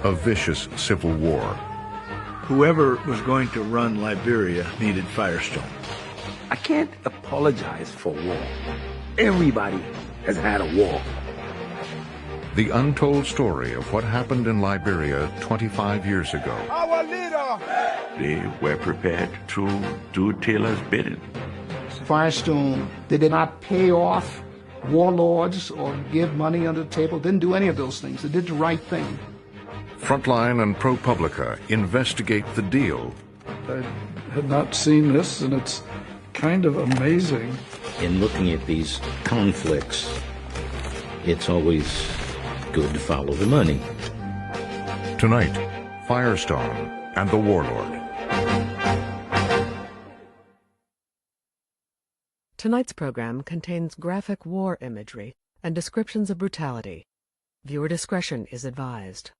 a vicious civil war. Whoever was going to run Liberia needed Firestone. I can't apologize for war. Everybody has had a war. The untold story of what happened in Liberia 25 years ago. Our leader! They were prepared to do Taylor's bidding. Firestone, they did not pay off warlords or give money under the table, didn't do any of those things. They did the right thing. Frontline and ProPublica investigate the deal. I had not seen this, and it's kind of amazing. In looking at these conflicts, it's always good to follow the money. Tonight, Firestone and the Warlord. Tonight's program contains graphic war imagery and descriptions of brutality. Viewer discretion is advised.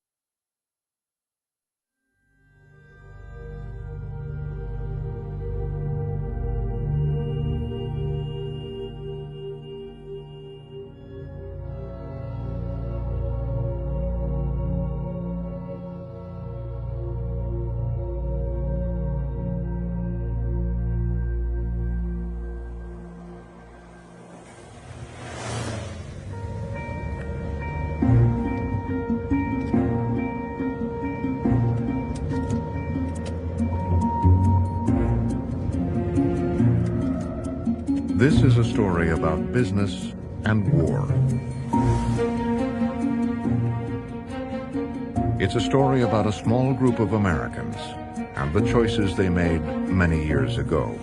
This is a story about business and war. It's a story about a small group of Americans and the choices they made many years ago.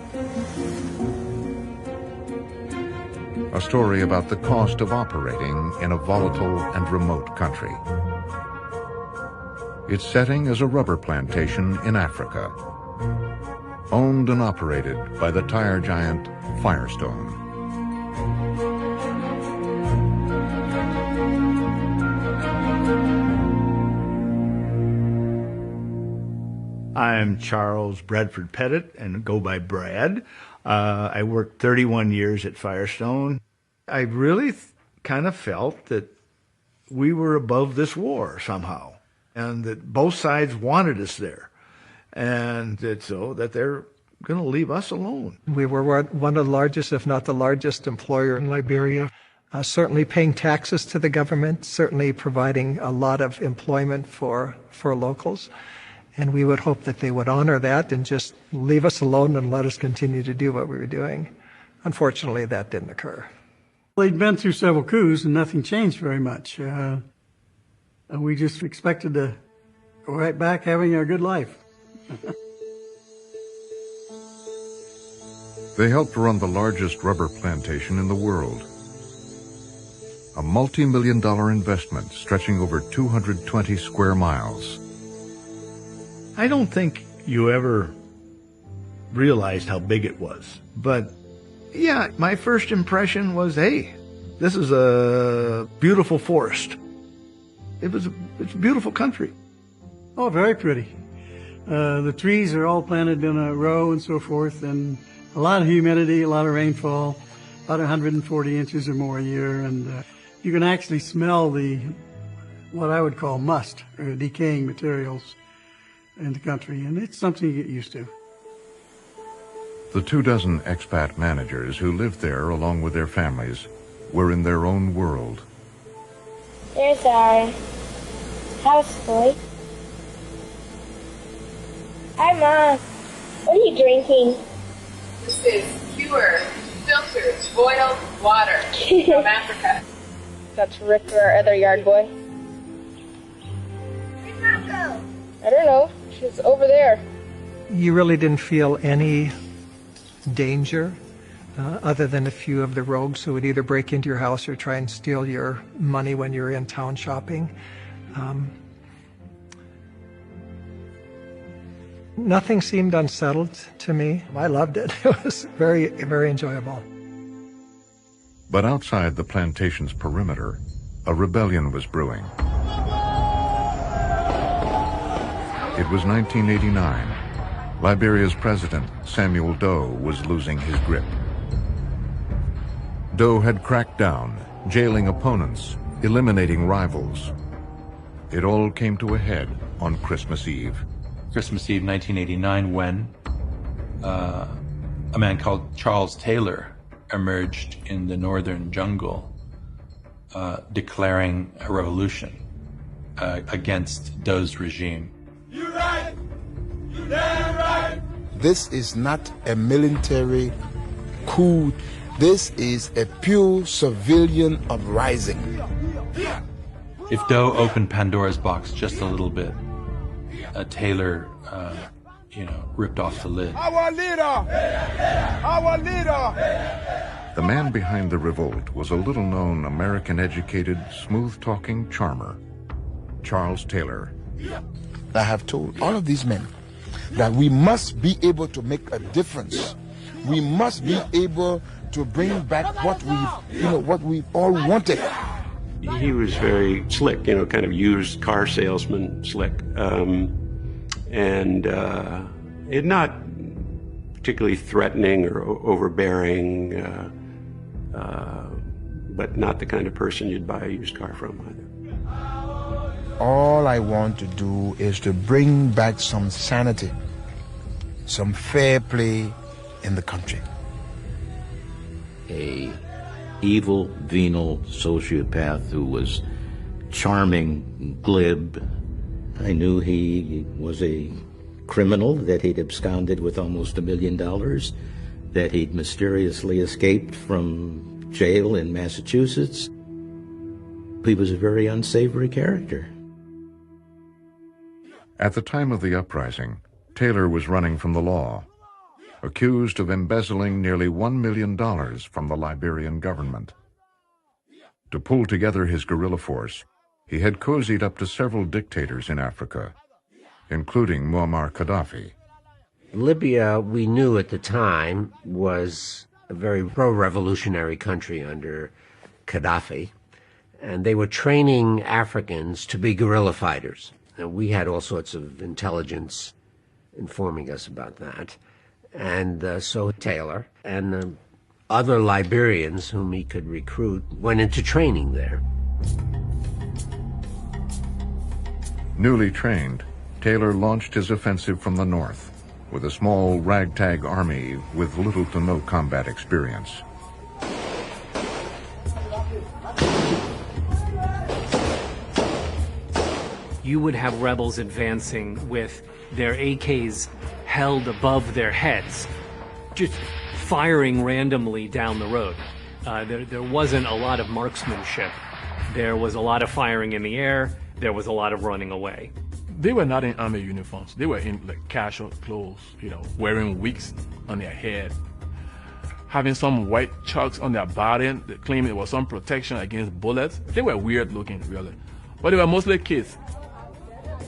A story about the cost of operating in a volatile and remote country. Its setting is a rubber plantation in Africa, owned and operated by the tire giant Firestone. I'm Charles Bradford Pettit and go by Brad. I worked 31 years at Firestone. I really kind of felt that we were above this war somehow, and that both sides wanted us there, and that so that they're going to leave us alone. We were one of the largest, if not the largest, employer in Liberia, certainly paying taxes to the government, certainly providing a lot of employment for locals. And we would hope that they would honor that and just leave us alone and let us continue to do what we were doing. Unfortunately, that didn't occur. They'd been through several coups and nothing changed very much. We just expected to go right back having our good life. They helped run the largest rubber plantation in the world. A multi-million-dollar investment stretching over 220 square miles. I don't think you ever realized how big it was. But yeah, my first impression was, hey, this is a beautiful forest. It's a beautiful country. Oh, very pretty. The trees are all planted in a row and so forth, and a lot of humidity, a lot of rainfall, about 140 inches or more a year, and you can actually smell what I would call must, or decaying materials in the country, and it's something you get used to. The 24 expat managers who lived there along with their families were in their own world. There's our house, boy. Hi, Mom. What are you drinking? This is pure, filtered, boiled water from Africa. That's Rick, our other yard boy. Where's Marco? I don't know. She's over there. You really didn't feel any danger other than a few of the rogues who would either break into your house or try and steal your money when you're in town shopping. Nothing seemed unsettled to me. I loved it. It was very, very enjoyable. But outside the plantation's perimeter, a rebellion was brewing. It was 1989. Liberia's president, Samuel Doe, was losing his grip. Doe had cracked down, jailing opponents, eliminating rivals. It all came to a head on Christmas Eve. Christmas Eve 1989, when a man called Charles Taylor emerged in the northern jungle declaring a revolution against Dou's regime. You right! You damn right! This is not a military coup. This is a pure civilian uprising. If Dou opened Pandora's box just a little bit, Taylor, ripped off the lid. Our leader! Our leader! The man behind the revolt was a little-known American-educated, smooth-talking charmer, Charles Taylor. I have told all of these men that we must be able to make a difference. We must be able to bring back what we've all wanted. He was very slick, kind of used car salesman slick, and not particularly threatening or overbearing, but not the kind of person you'd buy a used car from either. All I want to do is to bring back some sanity, some fair play in the country. A evil, venal sociopath who was charming, glib. I knew he was a criminal, that he'd absconded with almost $1 million, that he'd mysteriously escaped from jail in Massachusetts. He was a very unsavory character. At the time of the uprising, Taylor was running from the law, accused of embezzling nearly $1 million from the Liberian government. To pull together his guerrilla force, he had cozied up to several dictators in Africa, including Muammar Gaddafi. Libya, we knew at the time, was a very pro-revolutionary country under Gaddafi, and they were training Africans to be guerrilla fighters. And we had all sorts of intelligence informing us about that. And so Taylor and other Liberians whom he could recruit went into training there. Newly trained, Taylor launched his offensive from the north with a small ragtag army with little to no combat experience. You would have rebels advancing with their AKs held above their heads, just firing randomly down the road. There wasn't a lot of marksmanship. There was a lot of firing in the air. There was a lot of running away. They were not in army uniforms. They were in casual clothes, wearing wigs on their head, having some white chalks on their body, claiming it was some protection against bullets. They were weird looking, really. But they were mostly kids.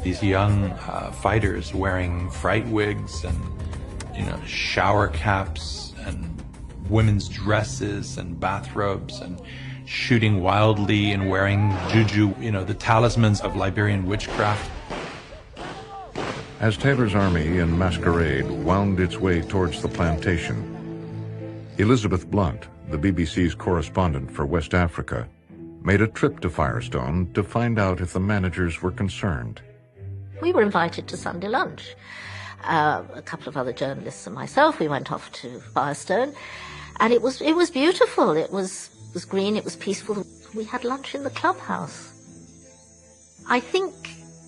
These young fighters wearing fright wigs and, shower caps and women's dresses and bathrobes and shooting wildly and wearing juju, the talismans of Liberian witchcraft. As Taylor's army in masquerade wound its way towards the plantation, Elizabeth Blunt, the BBC's correspondent for West Africa, made a trip to Firestone to find out if the managers were concerned. We were invited to Sunday lunch. A couple of other journalists and myself, we went off to Firestone, and it was beautiful. It was green, it was peaceful. We had lunch in the clubhouse. I think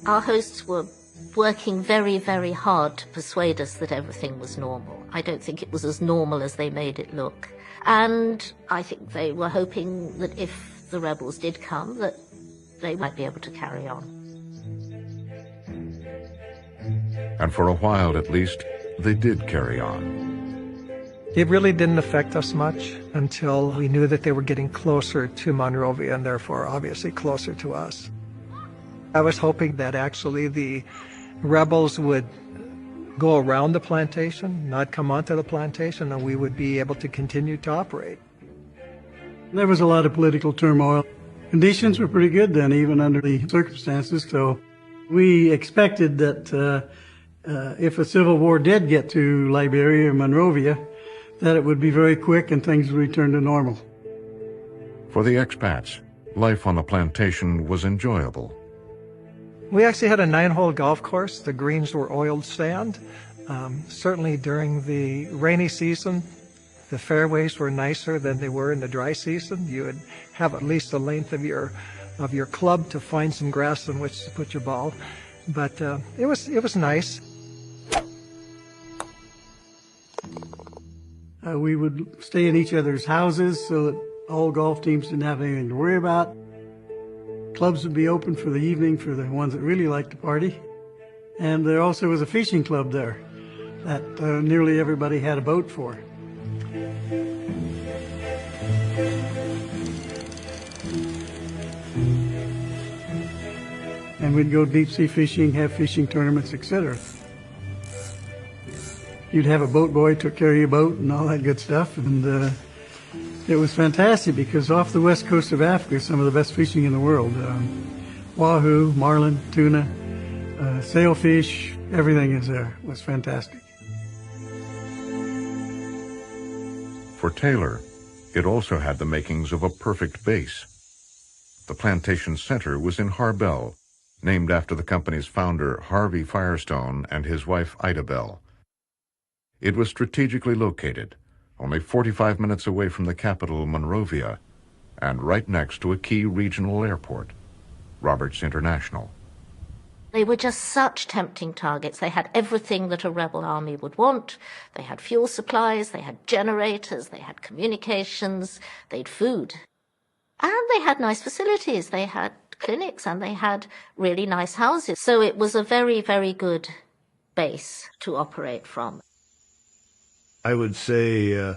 our hosts were working very, very hard to persuade us that everything was normal. I don't think it was as normal as they made it look. And I think they were hoping that if the rebels did come, that they might be able to carry on. And for a while, at least, they did carry on. It really didn't affect us much until we knew that they were getting closer to Monrovia and therefore obviously closer to us. I was hoping that actually the rebels would go around the plantation, not come onto the plantation, and we would be able to continue to operate. There was a lot of political turmoil. Conditions were pretty good then, even under the circumstances, so we expected that if a civil war did get to Liberia or Monrovia, that it would be very quick and things would return to normal. For the expats, life on the plantation was enjoyable. We actually had a 9-hole golf course. The greens were oiled sand. Certainly during the rainy season, the fairways were nicer than they were in the dry season. You would have at least the length of your club to find some grass on which to put your ball. But it was nice. We would stay in each other's houses so that all golf teams didn't have anything to worry about. Clubs would be open for the evening for the ones that really liked to party. And there also was a fishing club there that nearly everybody had a boat for. And we'd go deep sea fishing, have fishing tournaments, etc. You'd have a boat boy, took care of your boat and all that good stuff. And it was fantastic because off the west coast of Africa is some of the best fishing in the world. Wahoo, marlin, tuna, sailfish, everything is there. It was fantastic. For Taylor, it also had the makings of a perfect base. The plantation center was in Harbel, named after the company's founder, Harvey Firestone, and his wife, Ida Bell. It was strategically located, only 45 minutes away from the capital, Monrovia, and right next to a key regional airport, Roberts International. They were just such tempting targets. They had everything that a rebel army would want. They had fuel supplies, they had generators, they had communications, they had food. And they had nice facilities. They had clinics and they had really nice houses. So it was a very, very good base to operate from. I would say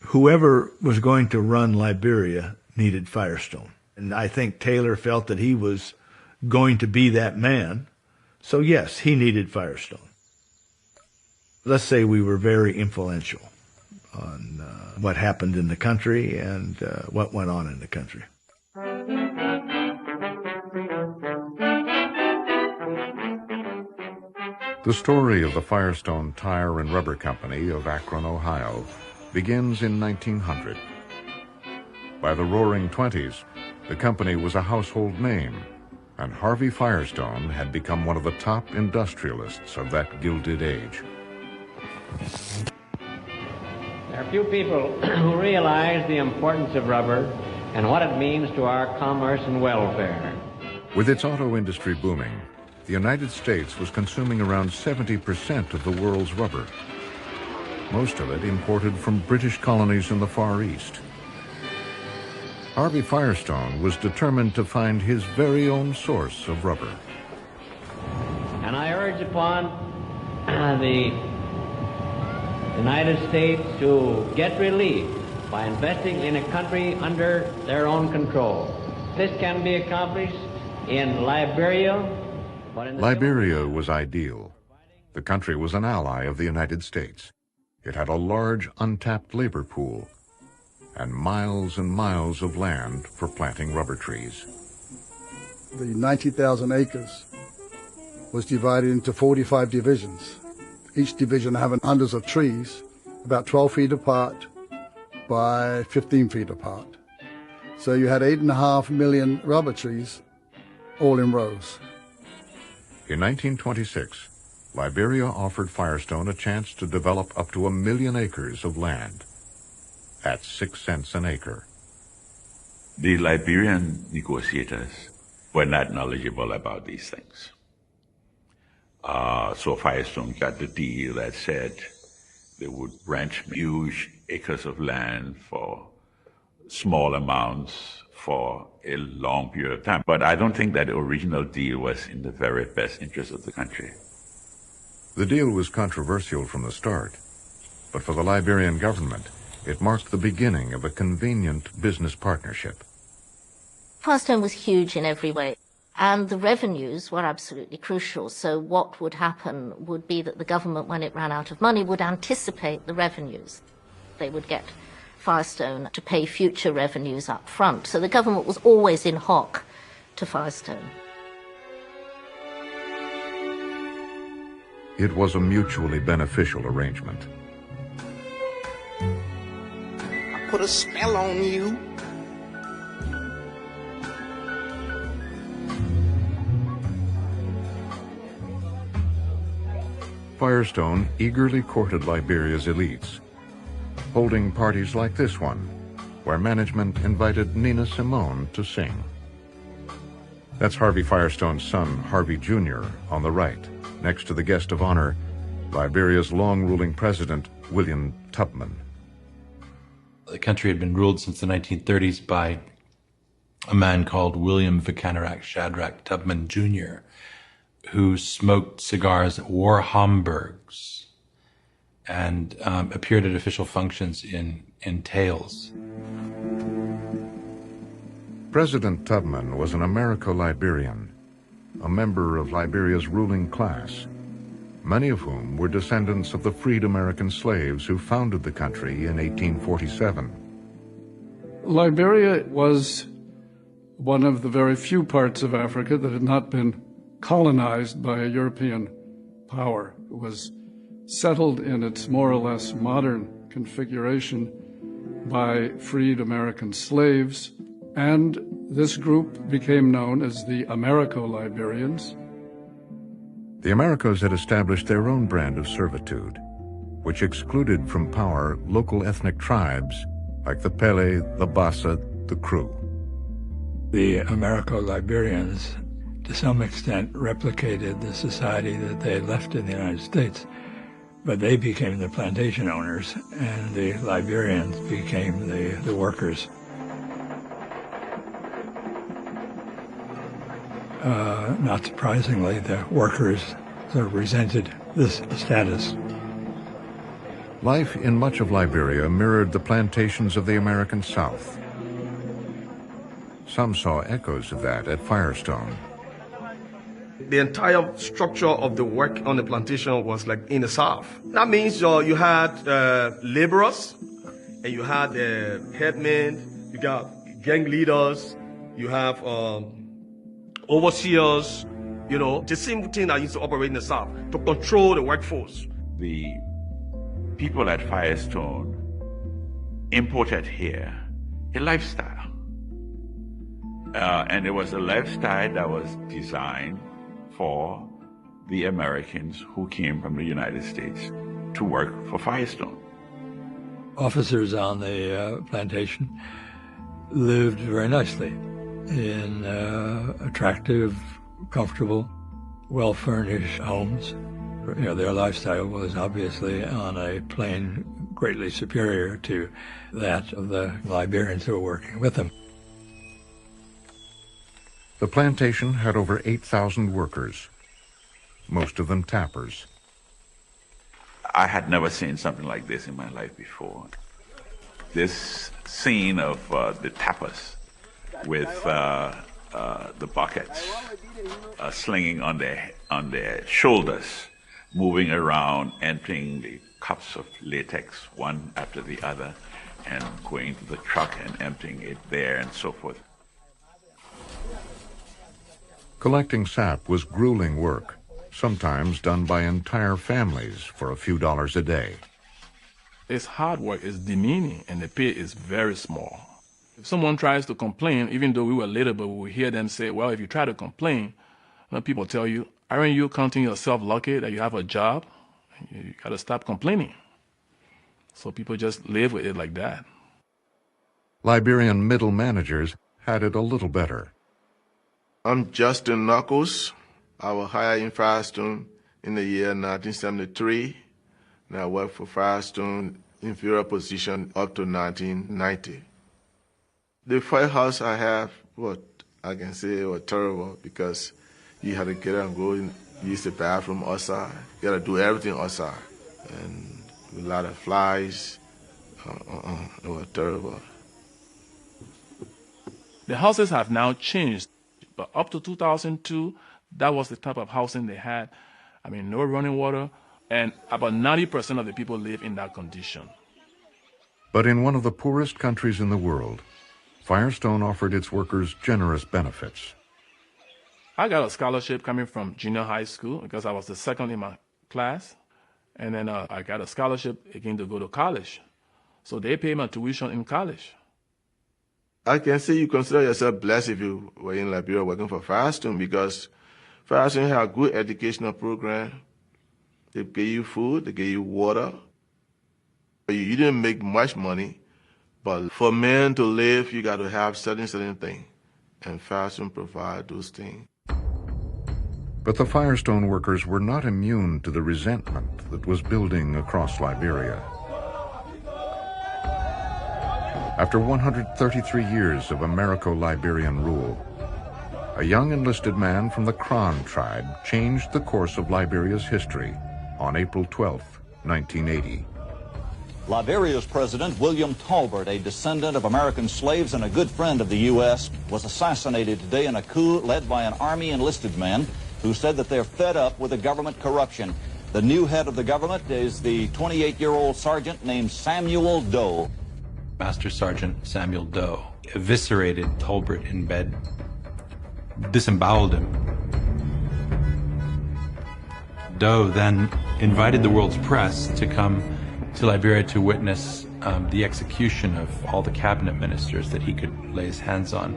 whoever was going to run Liberia needed Firestone. And I think Taylor felt that he was going to be that man. So yes, he needed Firestone. Let's say we were very influential on what happened in the country and what went on in the country. The story of the Firestone Tire and Rubber Company of Akron, Ohio, begins in 1900. By the Roaring '20s, the company was a household name, and Harvey Firestone had become one of the top industrialists of that gilded age. There are few people who realize the importance of rubber and what it means to our commerce and welfare. With its auto industry booming, the United States was consuming around 70% of the world's rubber, most of it imported from British colonies in the Far East. Harvey Firestone was determined to find his very own source of rubber. And I urge upon the United States to get relief by investing in a country under their own control. This can be accomplished in Liberia, but in Liberia was ideal. The country was an ally of the United States. It had a large untapped labor pool and miles of land for planting rubber trees. The 90,000 acres was divided into 45 divisions. Each division having hundreds of trees, about 12 feet apart by 15 feet apart. So you had 8.5 million rubber trees, all in rows. In 1926, Liberia offered Firestone a chance to develop up to 1 million acres of land at 6 cents an acre. The Liberian negotiators were not knowledgeable about these things. So Firestone got the deal that said they would rent huge acres of land for small amounts for a long period of time. But I don't think that the original deal was in the very best interest of the country. The deal was controversial from the start, but for the Liberian government, it marked the beginning of a convenient business partnership. Firestone was huge in every way, and the revenues were absolutely crucial. So what would happen would be that the government, when it ran out of money, would anticipate the revenues. They would get Firestone to pay future revenues up front. So the government was always in hock to Firestone. It was a mutually beneficial arrangement. I put a spell on you. Firestone eagerly courted Liberia's elites, holding parties like this one, where management invited Nina Simone to sing. That's Harvey Firestone's son, Harvey Jr., on the right, next to the guest of honor, Liberia's long-ruling president, William Tubman. The country had been ruled since the 1930s by a man called William Vicanarak Shadrach Tubman Jr., who smoked cigars at war Hamburgs and appeared at official functions in tails. President Tubman was an Americo-Liberian, a member of Liberia's ruling class, many of whom were descendants of the freed American slaves who founded the country in 1847. Liberia was one of the very few parts of Africa that had not been colonized by a European power. It was settled in its more or less modern configuration by freed American slaves, and this group became known as the Americo-Liberians. The Americos had established their own brand of servitude, which excluded from power local ethnic tribes like the Pele, the Bassa, the Kru. The Americo-Liberians, to some extent, replicated the society that they had left in the United States, but they became the plantation owners, and the Liberians became the workers. Not surprisingly, the workers sort of resented this status. Life in much of Liberia mirrored the plantations of the American South. Some saw echoes of that at Firestone. The entire structure of the work on the plantation was like in the South. That means you had laborers, and you had headmen, you got gang leaders, you have overseers, the same thing that used to operate in the South to control the workforce. The people at Firestone imported here a lifestyle. And it was a lifestyle that was designed for the Americans who came from the United States to work for Firestone. Officers on the plantation lived very nicely in attractive, comfortable, well-furnished homes. Their lifestyle was obviously on a plane greatly superior to that of the Liberians who were working with them. The plantation had over 8,000 workers, most of them tappers. I had never seen something like this in my life before. This scene of the tappers with the buckets slinging on their shoulders, moving around, emptying the cups of latex one after the other, and going to the truck and emptying it there and so forth. Collecting sap was grueling work, sometimes done by entire families for a few dollars a day. It's hard work, it's demeaning, and the pay is very small. If someone tries to complain, even though we were later, but we hear them say, well, if you try to complain, people tell you, aren't you counting yourself lucky that you have a job? You got to stop complaining. So people just live with it like that. Liberian middle managers had it a little better. I'm Justin Knuckles. I was hired in Firestone in the year 1973, and I worked for Firestone in inferior position up to 1990. The firehouse I have, what I can say was terrible because you had to get up and go and use the bathroom outside. You got to do everything outside, and a lot of flies. It was terrible. The houses have now changed. But up to 2002, that was the type of housing they had. I mean, no running water, and about 90% of the people live in that condition. But in one of the poorest countries in the world, Firestone offered its workers generous benefits. I got a scholarship coming from junior high school because I was the second in my class. And then I got a scholarship again to go to college. So they pay my tuition in college. I can say you consider yourself blessed if you were in Liberia working for Firestone, because Firestone had a good educational program. They gave you food, they gave you water. You didn't make much money, but for men to live, you got to have certain things, and Firestone provide those things. But the Firestone workers were not immune to the resentment that was building across Liberia. After 133 years of Americo-Liberian rule, a young enlisted man from the Kron tribe changed the course of Liberia's history on April 12, 1980. Liberia's President William Tolbert, a descendant of American slaves and a good friend of the U.S., was assassinated today in a coup led by an Army enlisted man who said that they're fed up with the government corruption. The new head of the government is the 28-year-old sergeant named Samuel Doe. Master Sergeant Samuel Doe eviscerated Tolbert in bed, disemboweled him. Doe then invited the world's press to come to Liberia to witness the execution of all the cabinet ministers that he could lay his hands on.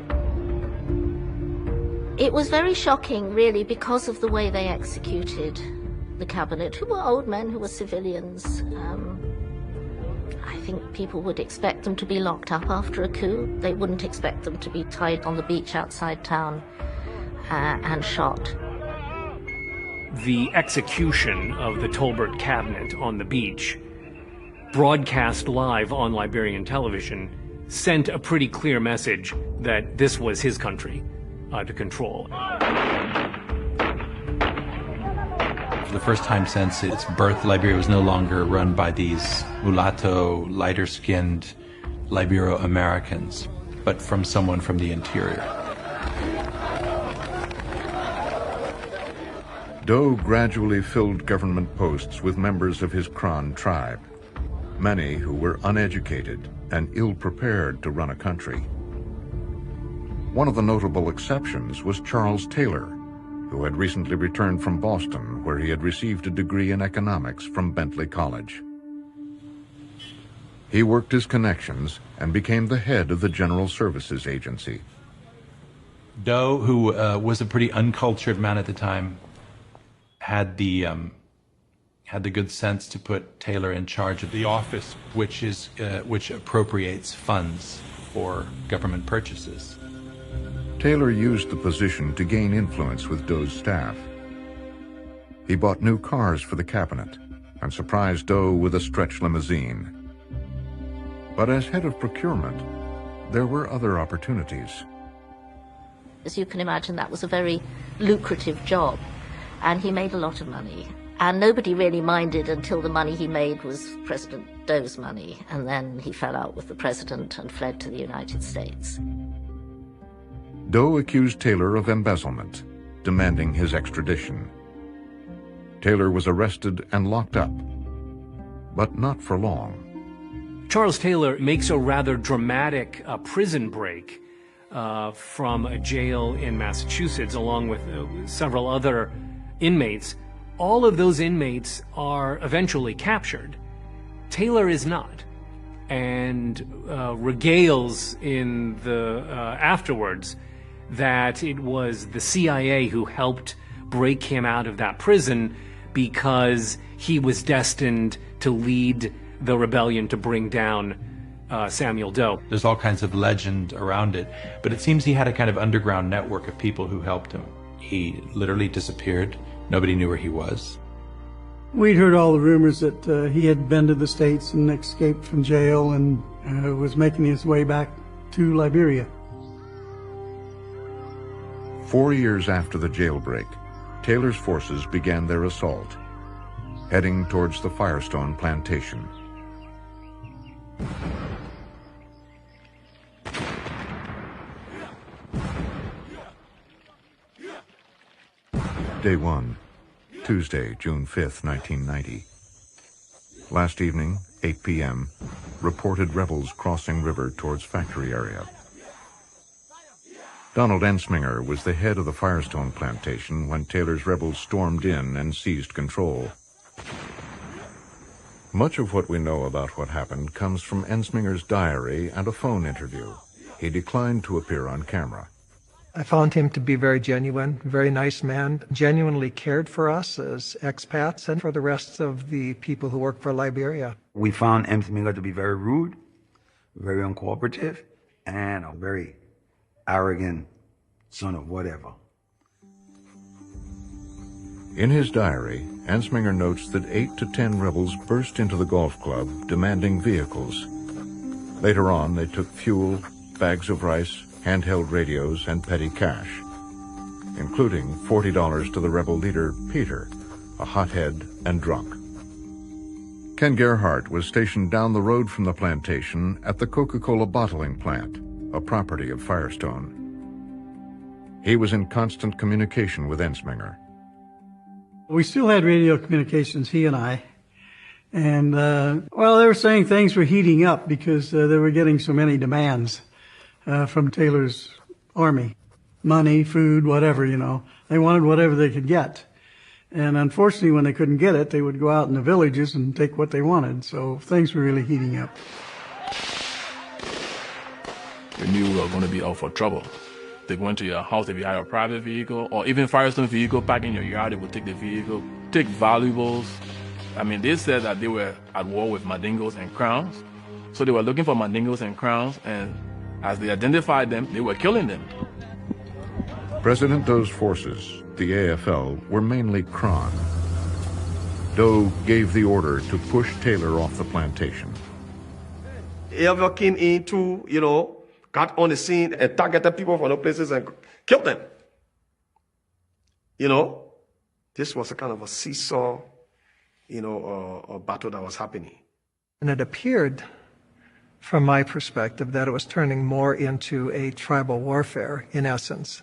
It was very shocking, really, because of the way they executed the cabinet, who were old men, who were civilians. I think people would expect them to be locked up after a coup. They wouldn't expect them to be tied on the beach outside town and shot. The execution of the Tolbert cabinet on the beach, broadcast live on Liberian television, sent a pretty clear message that this was his country to control. For the first time since its birth, Liberia was no longer run by these mulatto, lighter-skinned Libero-Americans, but from someone from the interior. Doe gradually filled government posts with members of his Kron tribe, many who were uneducated and ill-prepared to run a country. One of the notable exceptions was Charles Taylor, who had recently returned from Boston, where he had received a degree in economics from Bentley College. He worked his connections and became the head of the General Services Agency. Doe, who was a pretty uncultured man at the time, had the good sense to put Taylor in charge of the office, which appropriates funds for government purchases. Taylor used the position to gain influence with Doe's staff. He bought new cars for the cabinet and surprised Doe with a stretch limousine. But as head of procurement, there were other opportunities. As you can imagine, that was a very lucrative job, and he made a lot of money. And nobody really minded until the money he made was President Doe's money, and then he fell out with the president and fled to the United States. Doe accused Taylor of embezzlement, demanding his extradition. Taylor was arrested and locked up, but not for long. Charles Taylor makes a rather dramatic prison break from a jail in Massachusetts, along with several other inmates. All of those inmates are eventually captured. Taylor is not, and regales in the afterwards that it was the CIA who helped break him out of that prison because he was destined to lead the rebellion to bring down Samuel Doe. There's all kinds of legend around it, but it seems he had a kind of underground network of people who helped him. He literally disappeared. Nobody knew where he was. We'd heard all the rumors that he had been to the States and escaped from jail and was making his way back to Liberia. 4 years after the jailbreak, Taylor's forces began their assault, heading towards the Firestone plantation. Day 1, Tuesday, June 5th, 1990. Last evening, 8 p.m., reported rebels crossing river towards factory area. Donald Ensminger was the head of the Firestone plantation when Taylor's rebels stormed in and seized control. Much of what we know about what happened comes from Ensminger's diary and a phone interview. He declined to appear on camera. I found him to be very genuine, very nice man, genuinely cared for us as expats and for the rest of the people who work for Liberia. We found Ensminger to be very rude, very uncooperative, and a very arrogant son of whatever. In his diary, Ensminger notes that 8 to 10 rebels burst into the golf club, demanding vehicles. Later on, they took fuel, bags of rice, handheld radios, and petty cash, including $40 to the rebel leader, Peter, a hothead and drunk. Ken Gerhardt was stationed down the road from the plantation at the Coca-Cola bottling plant, a property of Firestone. He was in constant communication with Ensminger. We still had radio communications, he and I. And, well, they were saying things were heating up because they were getting so many demands from Taylor's army. Money, food, whatever, you know. They wanted whatever they could get. And unfortunately, when they couldn't get it, they would go out in the villages and take what they wanted. So things were really heating up. We knew we were going to be out for trouble. They go into your house, if you had a private vehicle, or even Firestone vehicle, park in your yard, they would take the vehicle, take valuables. I mean, they said that they were at war with Mandingos and Crowns. So they were looking for Mandingos and Crowns, and as they identified them, they were killing them. President Doe's forces, the AFL, were mainly Cron. Doe gave the order to push Taylor off the plantation. AFL came in to, got on the scene and targeted people from other places and killed them. This was a kind of a seesaw, a battle that was happening. And it appeared, from my perspective, that it was turning more into a tribal warfare, in essence.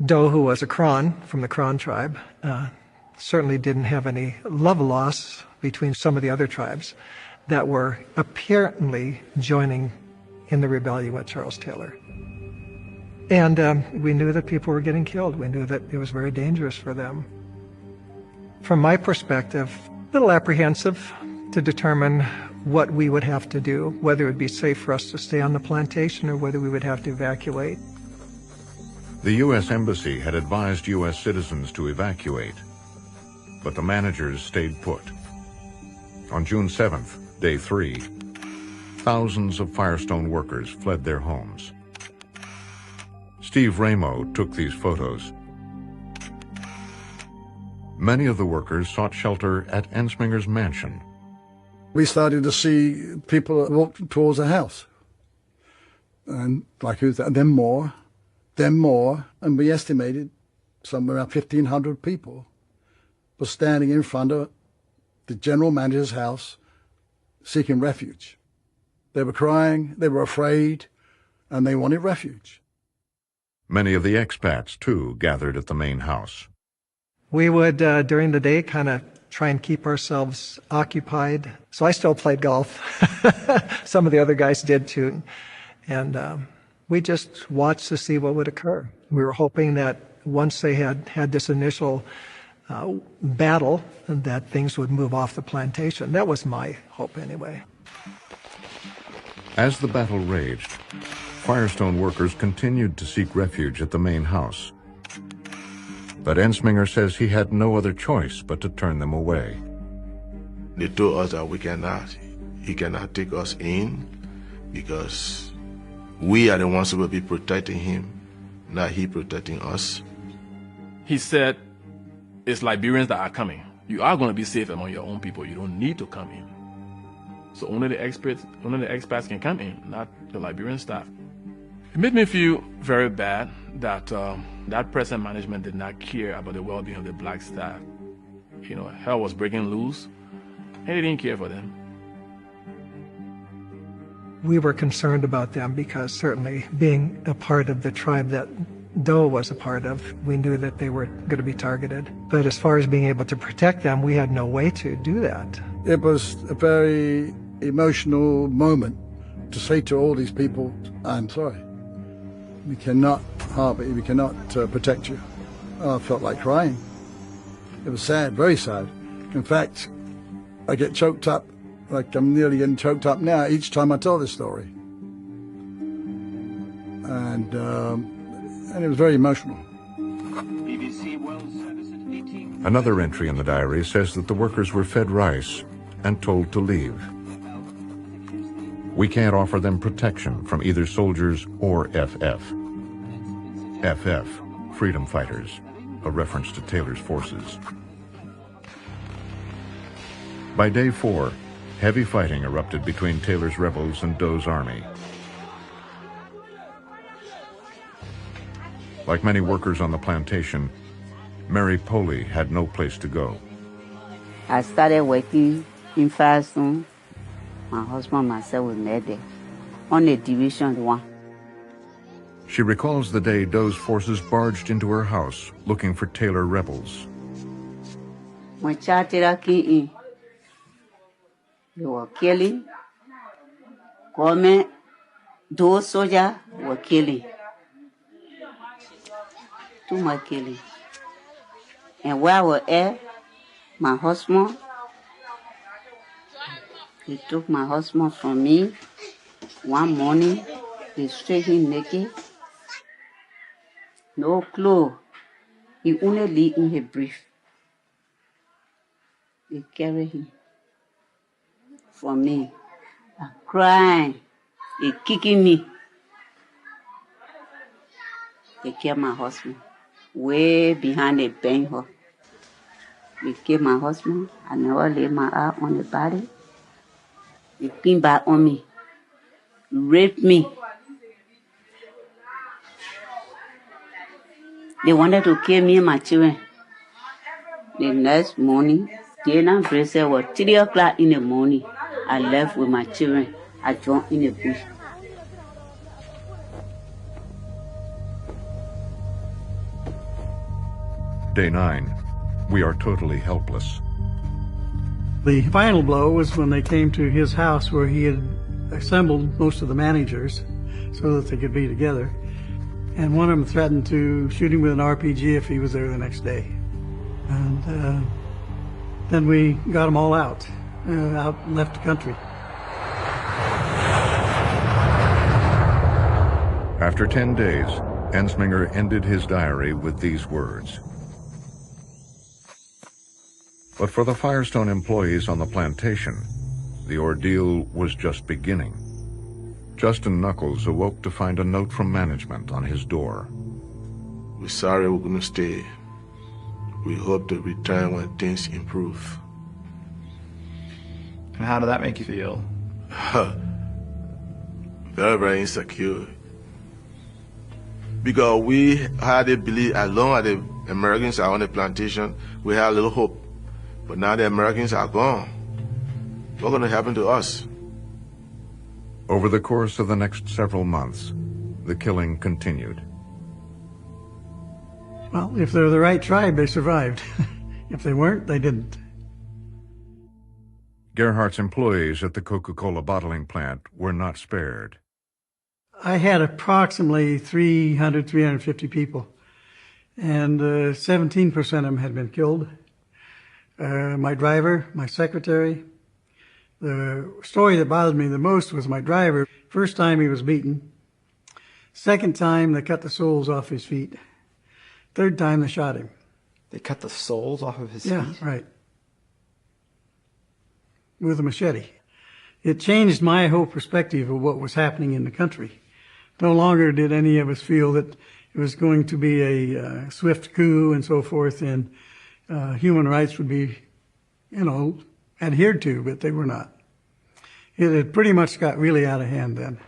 Doe, who was a Cron, from the Cron tribe, certainly didn't have any love loss between some of the other tribes that were apparently joining in the rebellion with Charles Taylor. And we knew that people were getting killed. We knew that it was very dangerous for them. From my perspective, a little apprehensive to determine what we would have to do, whether it would be safe for us to stay on the plantation or whether we would have to evacuate. The U.S. Embassy had advised U.S. citizens to evacuate, but the managers stayed put. On June 7th, Day 3, thousands of Firestone workers fled their homes. Steve Ramo took these photos. Many of the workers sought shelter at Ensminger's mansion. We started to see people walk towards the house. And then more, and we estimated somewhere around 1,500 people were standing in front of the general manager's house seeking refuge. They were crying, they were afraid, and they wanted refuge. Many of the expats, too, gathered at the main house. We would, during the day, kind of try and keep ourselves occupied. So I still played golf. Some of the other guys did, too. And we just watched to see what would occur. We were hoping that once they had this initial battle, that things would move off the plantation. That was my hope, anyway. As the battle raged, Firestone workers continued to seek refuge at the main house. But Ensminger says he had no other choice but to turn them away. They told us that he cannot take us in because we are the ones who will be protecting him, not he protecting us. He said, it's Liberians that are coming. You are going to be safe among your own people. You don't need to come in. So only the expats can come in, not the Liberian staff. It made me feel very bad that that present management did not care about the well-being of the black staff. Hell was breaking loose, and they didn't care for them. We were concerned about them because certainly being a part of the tribe that Doe was a part of, we knew that they were going to be targeted. But as far as being able to protect them, we had no way to do that. It was a very emotional moment to say to all these people, I'm sorry. We cannot harbor you, we cannot protect you. I felt like crying. It was sad, very sad. In fact, I get choked up, like I'm nearly getting choked up now each time I tell this story. and it was very emotional. Another entry in the diary says that the workers were fed rice and told to leave. We can't offer them protection from either soldiers or FF. FF, freedom fighters, a reference to Taylor's forces. By day 4, heavy fighting erupted between Taylor's rebels and Dough's army. Like many workers on the plantation, Mary Poley had no place to go. I started working in Firestone. My husband and myself were met there on the Division 1. She recalls the day Dough's forces barged into her house looking for Taylor rebels. When Chatera came in, they were killing. Government, those soldiers were killing. Too much killing. And where I was at, my husband, he took my husband from me. One morning, they stripped him naked. No clothes. He only lived in his brief. They carried him from me. I'm crying. They kicking me. They killed my husband way behind the bank hall. They killed my husband. I never laid my eye on the body. They came back on me, raped me. They wanted to kill me and my children. The next morning, dinner bracelet was 3 o'clock in the morning. I left with my children. I joined in the bush. Day 9, we are totally helpless. The final blow was when they came to his house where he had assembled most of the managers so that they could be together. And one of them threatened to shoot him with an RPG if he was there the next day. And then we got them all out and left the country. After 10 days, Ensminger ended his diary with these words. But for the Firestone employees on the plantation, the ordeal was just beginning. Justin Knuckles awoke to find a note from management on his door. We're sorry we're going to stay. We hope to return when things improve. And how did that make you feel? Very, very insecure. Because we had a belief, as long as the Americans are on the plantation, we had a little hope. But now the Americans are gone. What's going to happen to us? Over the course of the next several months, the killing continued. Well, if they're the right tribe, they survived. If they weren't, they didn't. Gerhardt's employees at the Coca-Cola bottling plant were not spared. I had approximately 350 people, and 17% of them had been killed. My driver, my secretary. The story that bothered me the most was my driver. First time he was beaten. Second time they cut the soles off his feet. Third time they shot him. They cut the soles off of his feet? Yeah, right. With a machete. It changed my whole perspective of what was happening in the country. No longer did any of us feel that it was going to be a swift coup and so forth, and human rights would be, adhered to, but they were not. It had pretty much got really out of hand then.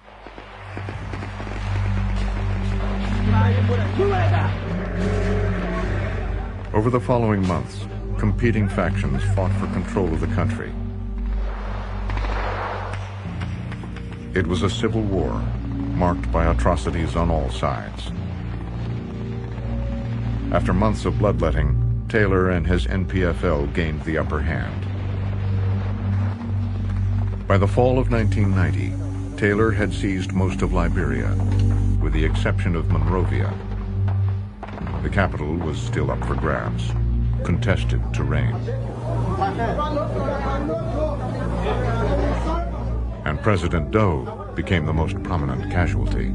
Over the following months, competing factions fought for control of the country. It was a civil war, marked by atrocities on all sides. After months of bloodletting, Taylor and his NPFL gained the upper hand. By the fall of 1990, Taylor had seized most of Liberia, with the exception of Monrovia. The capital was still up for grabs, contested terrain. And President Doe became the most prominent casualty.